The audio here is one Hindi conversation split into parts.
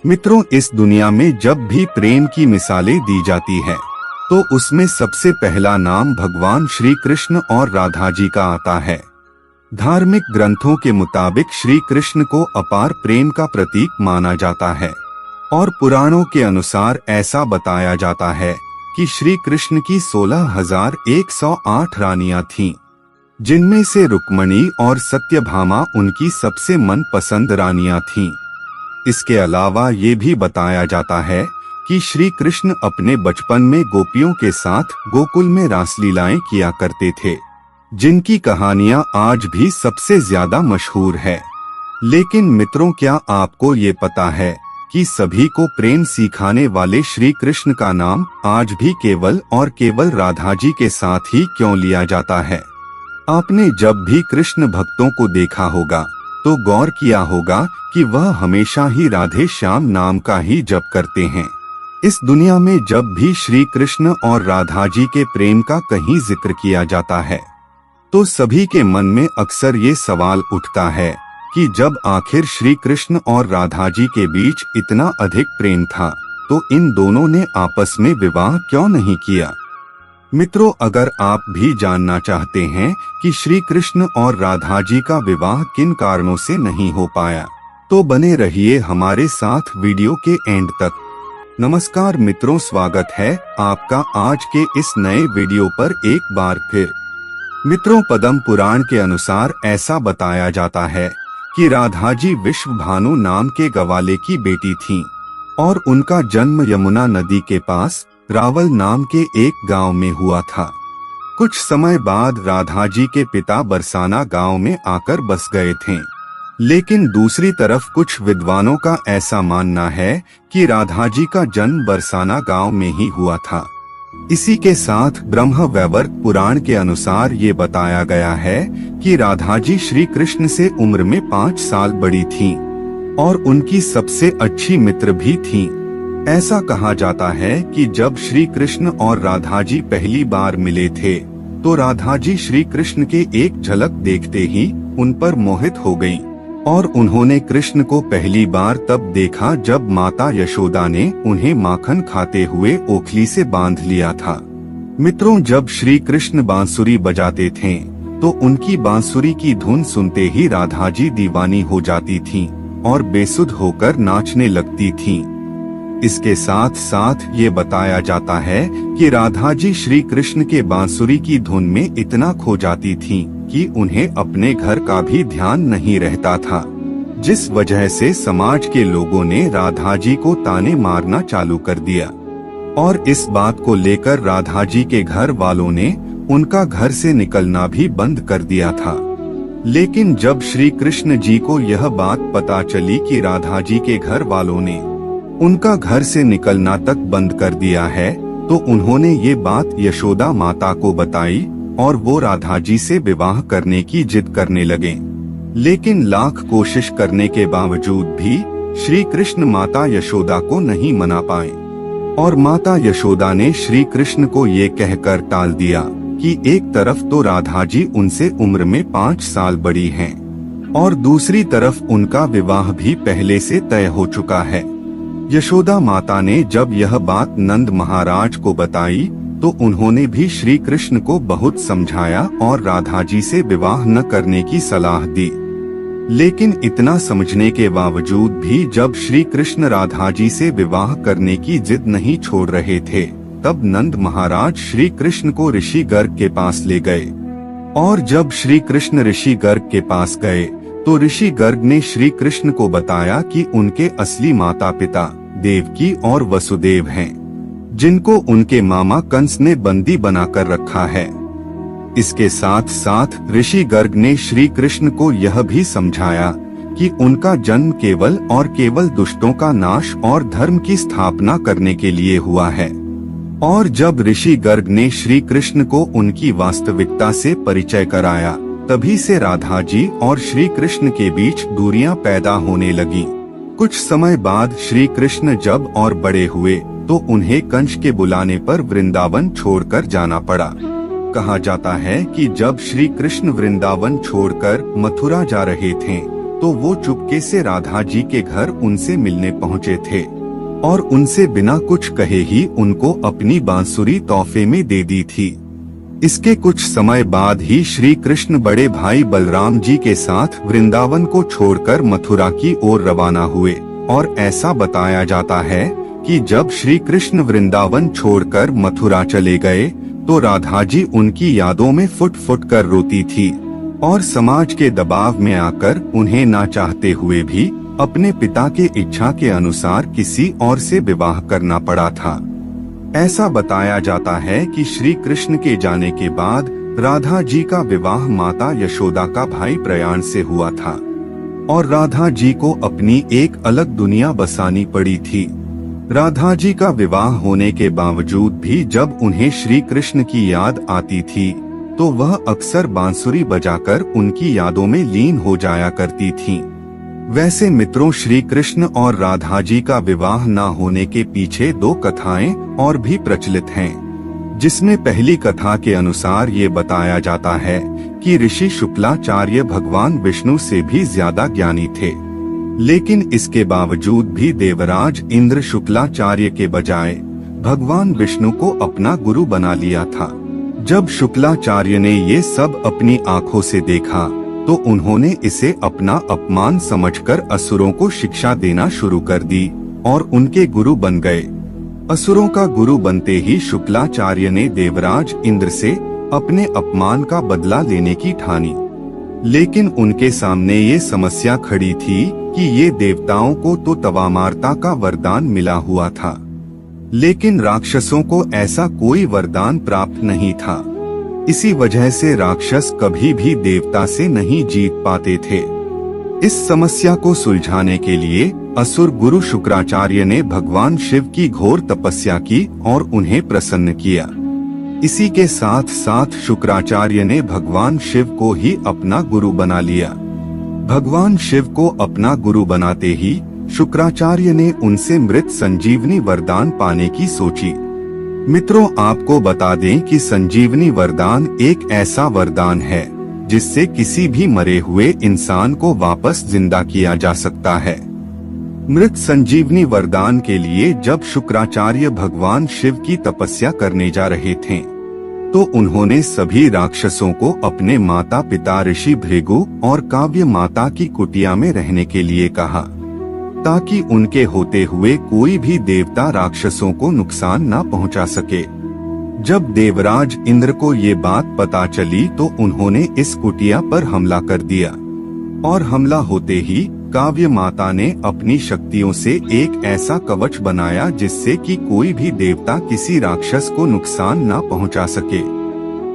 मित्रों, इस दुनिया में जब भी प्रेम की मिसालें दी जाती है तो उसमें सबसे पहला नाम भगवान श्री कृष्ण और राधा जी का आता है। धार्मिक ग्रंथों के मुताबिक श्री कृष्ण को अपार प्रेम का प्रतीक माना जाता है और पुराणों के अनुसार ऐसा बताया जाता है कि श्री कृष्ण की 16,108 रानियां थीं, जिनमें से रुक्मणी और सत्यभामा उनकी सबसे मनपसंद रानियां थीं। इसके अलावा ये भी बताया जाता है कि श्री कृष्ण अपने बचपन में गोपियों के साथ गोकुल में रासलीलाएं किया करते थे, जिनकी कहानियां आज भी सबसे ज्यादा मशहूर है। लेकिन मित्रों, क्या आपको ये पता है कि सभी को प्रेम सिखाने वाले श्री कृष्ण का नाम आज भी केवल और केवल राधा जी के साथ ही क्यों लिया जाता है? आपने जब भी कृष्ण भक्तों को देखा होगा तो गौर किया होगा कि वह हमेशा ही राधे श्याम नाम का ही जप करते हैं। इस दुनिया में जब भी श्री कृष्ण और राधा जी के प्रेम का कहीं जिक्र किया जाता है तो सभी के मन में अक्सर ये सवाल उठता है कि जब आखिर श्री कृष्ण और राधा जी के बीच इतना अधिक प्रेम था तो इन दोनों ने आपस में विवाह क्यों नहीं किया? मित्रों, अगर आप भी जानना चाहते हैं कि श्री कृष्ण और राधा जी का विवाह किन कारणों से नहीं हो पाया तो बने रहिए हमारे साथ वीडियो के एंड तक। नमस्कार मित्रों, स्वागत है आपका आज के इस नए वीडियो पर एक बार फिर। मित्रों, पद्म पुराण के अनुसार ऐसा बताया जाता है कि राधा जी विश्वभानु नाम के गवाले की बेटी थीं और उनका जन्म यमुना नदी के पास रावल नाम के एक गांव में हुआ था। कुछ समय बाद राधा जी के पिता बरसाना गांव में आकर बस गए थे, लेकिन दूसरी तरफ कुछ विद्वानों का ऐसा मानना है कि राधा जी का जन्म बरसाना गांव में ही हुआ था। इसी के साथ ब्रह्म वैवर्त पुराण के अनुसार ये बताया गया है कि राधा जी श्री कृष्ण से उम्र में 5 साल बड़ी थीं और उनकी सबसे अच्छी मित्र भी थीं। ऐसा कहा जाता है कि जब श्री कृष्ण और राधा जी पहली बार मिले थे तो राधा जी श्री कृष्ण के एक झलक देखते ही उन पर मोहित हो गईं और उन्होंने कृष्ण को पहली बार तब देखा जब माता यशोदा ने उन्हें माखन खाते हुए ओखली से बांध लिया था। मित्रों, जब श्री कृष्ण बांसुरी बजाते थे तो उनकी बांसुरी की धुन सुनते ही राधा जी दीवानी हो जाती थीं और बेसुध होकर नाचने लगती थीं। इसके साथ साथ ये बताया जाता है कि राधा जी श्री कृष्ण के बांसुरी की धुन में इतना खो जाती थीं कि उन्हें अपने घर का भी ध्यान नहीं रहता था, जिस वजह से समाज के लोगों ने राधा जी को ताने मारना चालू कर दिया और इस बात को लेकर राधा जी के घर वालों ने उनका घर से निकलना भी बंद कर दिया था। लेकिन जब श्री कृष्ण जी को यह बात पता चली कि राधा जी के घर वालों ने उनका घर से निकलना तक बंद कर दिया है तो उन्होंने ये बात यशोदा माता को बताई और वो राधा जी से विवाह करने की जिद करने लगे। लेकिन लाख कोशिश करने के बावजूद भी श्री कृष्ण माता यशोदा को नहीं मना पाए और माता यशोदा ने श्री कृष्ण को ये कहकर टाल दिया कि एक तरफ तो राधा जी उनसे उम्र में 5 साल बड़ी हैं और दूसरी तरफ उनका विवाह भी पहले से तय हो चुका है। यशोदा माता ने जब यह बात नंद महाराज को बताई तो उन्होंने भी श्री कृष्ण को बहुत समझाया और राधा जी से विवाह न करने की सलाह दी। लेकिन इतना समझने के बावजूद भी जब श्री कृष्ण राधा जी से विवाह करने की जिद नहीं छोड़ रहे थे तब नंद महाराज श्री कृष्ण को ऋषि गर्ग के पास ले गए और जब श्री कृष्ण ऋषि गर्ग के पास गए तो ऋषि गर्ग ने श्री कृष्ण को बताया कि उनके असली माता पिता देवकी और वसुदेव हैं, जिनको उनके मामा कंस ने बंदी बनाकर रखा है। इसके साथ साथ ऋषि गर्ग ने श्री कृष्ण को यह भी समझाया कि उनका जन्म केवल और केवल दुष्टों का नाश और धर्म की स्थापना करने के लिए हुआ है। और जब ऋषि गर्ग ने श्री कृष्ण को उनकी वास्तविकता से परिचय कराया तभी से राधा जी और श्री कृष्ण के बीच दूरियां पैदा होने लगी। कुछ समय बाद श्री कृष्ण जब और बड़े हुए तो उन्हें कंस के बुलाने पर वृंदावन छोड़कर जाना पड़ा। कहा जाता है कि जब श्री कृष्ण वृंदावन छोड़कर मथुरा जा रहे थे तो वो चुपके से राधा जी के घर उनसे मिलने पहुँचे थे और उनसे बिना कुछ कहे ही उनको अपनी बांसुरी तोहफे में दे दी थी। इसके कुछ समय बाद ही श्री कृष्ण बड़े भाई बलराम जी के साथ वृंदावन को छोड़कर मथुरा की ओर रवाना हुए और ऐसा बताया जाता है कि जब श्री कृष्ण वृंदावन छोड़कर मथुरा चले गए तो राधा जी उनकी यादों में फुट फुट कर रोती थी और समाज के दबाव में आकर उन्हें ना चाहते हुए भी अपने पिता के इच्छा के अनुसार किसी और से विवाह करना पड़ा था। ऐसा बताया जाता है कि श्री कृष्ण के जाने के बाद राधा जी का विवाह माता यशोदा का भाई प्रयाण से हुआ था और राधा जी को अपनी एक अलग दुनिया बसानी पड़ी थी। राधा जी का विवाह होने के बावजूद भी जब उन्हें श्री कृष्ण की याद आती थी तो वह अक्सर बांसुरी बजाकर उनकी यादों में लीन हो जाया करती थीं। वैसे मित्रों, श्री कृष्ण और राधा जी का विवाह न होने के पीछे दो कथाएं और भी प्रचलित हैं, जिसमें पहली कथा के अनुसार ये बताया जाता है कि ऋषि शुक्लाचार्य भगवान विष्णु से भी ज्यादा ज्ञानी थे, लेकिन इसके बावजूद भी देवराज इंद्र शुक्लाचार्य के बजाय भगवान विष्णु को अपना गुरु बना लिया था। जब शुक्लाचार्य ने ये सब अपनी आंखों से देखा तो उन्होंने इसे अपना अपमान समझकर असुरों को शिक्षा देना शुरू कर दी और उनके गुरु बन गए। असुरों का गुरु बनते ही शुक्लाचार्य ने देवराज इंद्र से अपने अपमान का बदला लेने की ठानी, लेकिन उनके सामने ये समस्या खड़ी थी कि ये देवताओं को तो तवामारता का वरदान मिला हुआ था, लेकिन राक्षसों को ऐसा कोई वरदान प्राप्त नहीं था। इसी वजह से राक्षस कभी भी देवता से नहीं जीत पाते थे। इस समस्या को सुलझाने के लिए असुर गुरु शुक्राचार्य ने भगवान शिव की घोर तपस्या की और उन्हें प्रसन्न किया। इसी के साथ साथ शुक्राचार्य ने भगवान शिव को ही अपना गुरु बना लिया। भगवान शिव को अपना गुरु बनाते ही शुक्राचार्य ने उनसे मृत संजीवनी वरदान पाने की सोची। मित्रों, आपको बता दें कि संजीवनी वरदान एक ऐसा वरदान है जिससे किसी भी मरे हुए इंसान को वापस जिंदा किया जा सकता है। मृत संजीवनी वरदान के लिए जब शुक्राचार्य भगवान शिव की तपस्या करने जा रहे थे तो उन्होंने सभी राक्षसों को अपने माता पिता ऋषि भृगु और काव्य माता की कुटिया में रहने के लिए कहा, ताकि उनके होते हुए कोई भी देवता राक्षसों को नुकसान न पहुंचा सके। जब देवराज इंद्र को ये बात पता चली तो उन्होंने इस कुटिया पर हमला कर दिया और हमला होते ही काव्य माता ने अपनी शक्तियों से एक ऐसा कवच बनाया जिससे कि कोई भी देवता किसी राक्षस को नुकसान न पहुंचा सके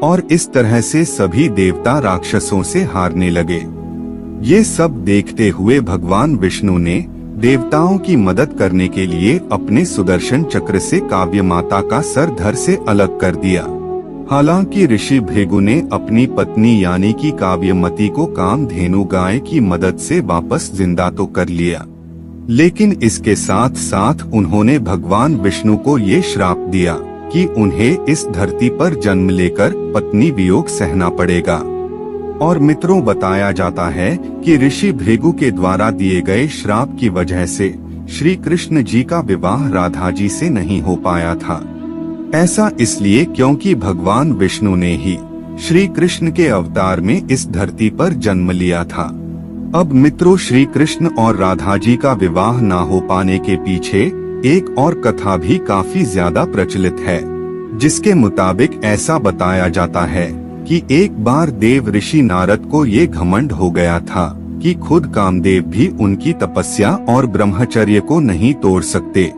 और इस तरह से सभी देवता राक्षसों से हारने लगे। ये सब देखते हुए भगवान विष्णु ने देवताओं की मदद करने के लिए अपने सुदर्शन चक्र से काव्य माता का सर धड़ से अलग कर दिया। हालांकि ऋषि भृगु ने अपनी पत्नी यानी कि काव्यमती को कामधेनु गाय की मदद से वापस जिंदा तो कर लिया, लेकिन इसके साथ साथ उन्होंने भगवान विष्णु को ये श्राप दिया कि उन्हें इस धरती पर जन्म लेकर पत्नी वियोग सहना पड़ेगा। और मित्रों, बताया जाता है कि ऋषि भृगु के द्वारा दिए गए श्राप की वजह से श्री कृष्ण जी का विवाह राधा जी से नहीं हो पाया था। ऐसा इसलिए क्योंकि भगवान विष्णु ने ही श्री कृष्ण के अवतार में इस धरती पर जन्म लिया था। अब मित्रों, श्री कृष्ण और राधा जी का विवाह न हो पाने के पीछे एक और कथा भी काफी ज्यादा प्रचलित है, जिसके मुताबिक ऐसा बताया जाता है कि एक बार देव ऋषि नारद को ये घमंड हो गया था कि खुद कामदेव भी उनकी तपस्या और ब्रह्मचर्य को नहीं तोड़ सकते।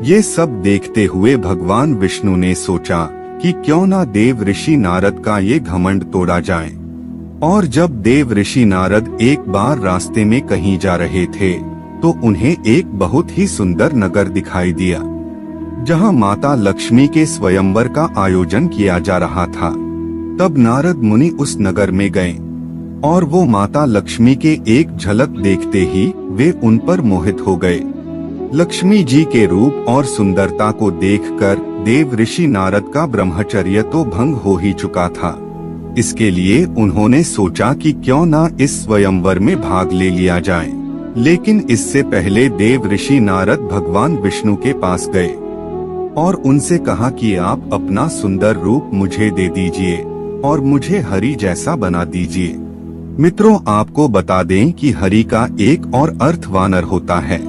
ये सब देखते हुए भगवान विष्णु ने सोचा कि क्यों ना देव ऋषि नारद का ये घमंड तोड़ा जाए। और जब देव ऋषि नारद एक बार रास्ते में कहीं जा रहे थे तो उन्हें एक बहुत ही सुंदर नगर दिखाई दिया, जहां माता लक्ष्मी के स्वयंवर का आयोजन किया जा रहा था। तब नारद मुनि उस नगर में गए और वो माता लक्ष्मी के एक झलक देखते ही वे उन पर मोहित हो गए। लक्ष्मी जी के रूप और सुंदरता को देखकर देव ऋषि नारद का ब्रह्मचर्य तो भंग हो ही चुका था, इसके लिए उन्होंने सोचा कि क्यों न इस स्वयंवर में भाग ले लिया जाए। लेकिन इससे पहले देव ऋषि नारद भगवान विष्णु के पास गए और उनसे कहा कि आप अपना सुंदर रूप मुझे दे दीजिए और मुझे हरि जैसा बना दीजिए। मित्रों, आपको बता दें कि हरि का एक और अर्थ वानर होता है,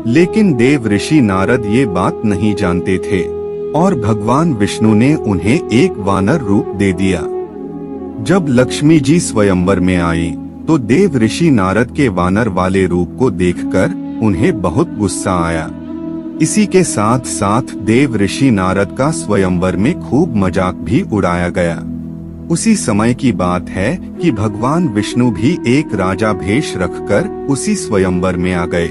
लेकिन देव ऋषि नारद ये बात नहीं जानते थे और भगवान विष्णु ने उन्हें एक वानर रूप दे दिया। जब लक्ष्मी जी स्वयंवर में आई तो देव ऋषि नारद के वानर वाले रूप को देखकर उन्हें बहुत गुस्सा आया। इसी के साथ साथ देव ऋषि नारद का स्वयंवर में खूब मजाक भी उड़ाया गया। उसी समय की बात है कि भगवान विष्णु भी एक राजा भेष रखकर उसी स्वयंवर में आ गए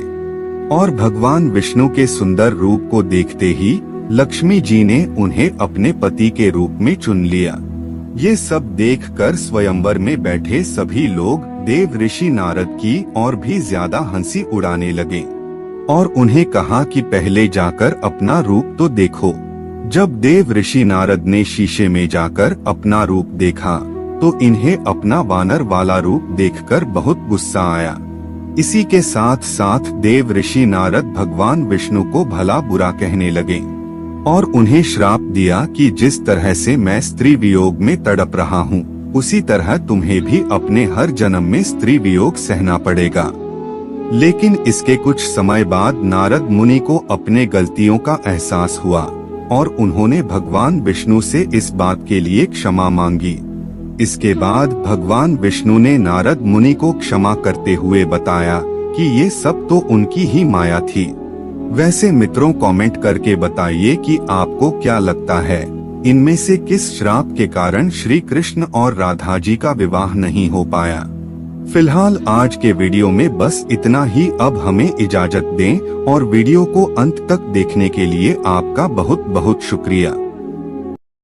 और भगवान विष्णु के सुंदर रूप को देखते ही लक्ष्मी जी ने उन्हें अपने पति के रूप में चुन लिया। ये सब देखकर स्वयंवर में बैठे सभी लोग देव ऋषि नारद की और भी ज्यादा हंसी उड़ाने लगे और उन्हें कहा कि पहले जाकर अपना रूप तो देखो। जब देव ऋषि नारद ने शीशे में जाकर अपना रूप देखा तो इन्हें अपना वानर वाला रूप देखकर बहुत गुस्सा आया। इसी के साथ साथ देव ऋषि नारद भगवान विष्णु को भला बुरा कहने लगे और उन्हें श्राप दिया कि जिस तरह से मैं स्त्री वियोग में तड़प रहा हूँ, उसी तरह तुम्हें भी अपने हर जन्म में स्त्री वियोग सहना पड़ेगा। लेकिन इसके कुछ समय बाद नारद मुनि को अपने गलतियों का एहसास हुआ और उन्होंने भगवान विष्णु से इस बात के लिए क्षमा मांगी। इसके बाद भगवान विष्णु ने नारद मुनि को क्षमा करते हुए बताया कि ये सब तो उनकी ही माया थी। वैसे मित्रों, कमेंट करके बताइए कि आपको क्या लगता है, इनमें से किस श्राप के कारण श्री कृष्ण और राधा जी का विवाह नहीं हो पाया। फिलहाल आज के वीडियो में बस इतना ही। अब हमें इजाजत दें और वीडियो को अंत तक देखने के लिए आपका बहुत बहुत शुक्रिया।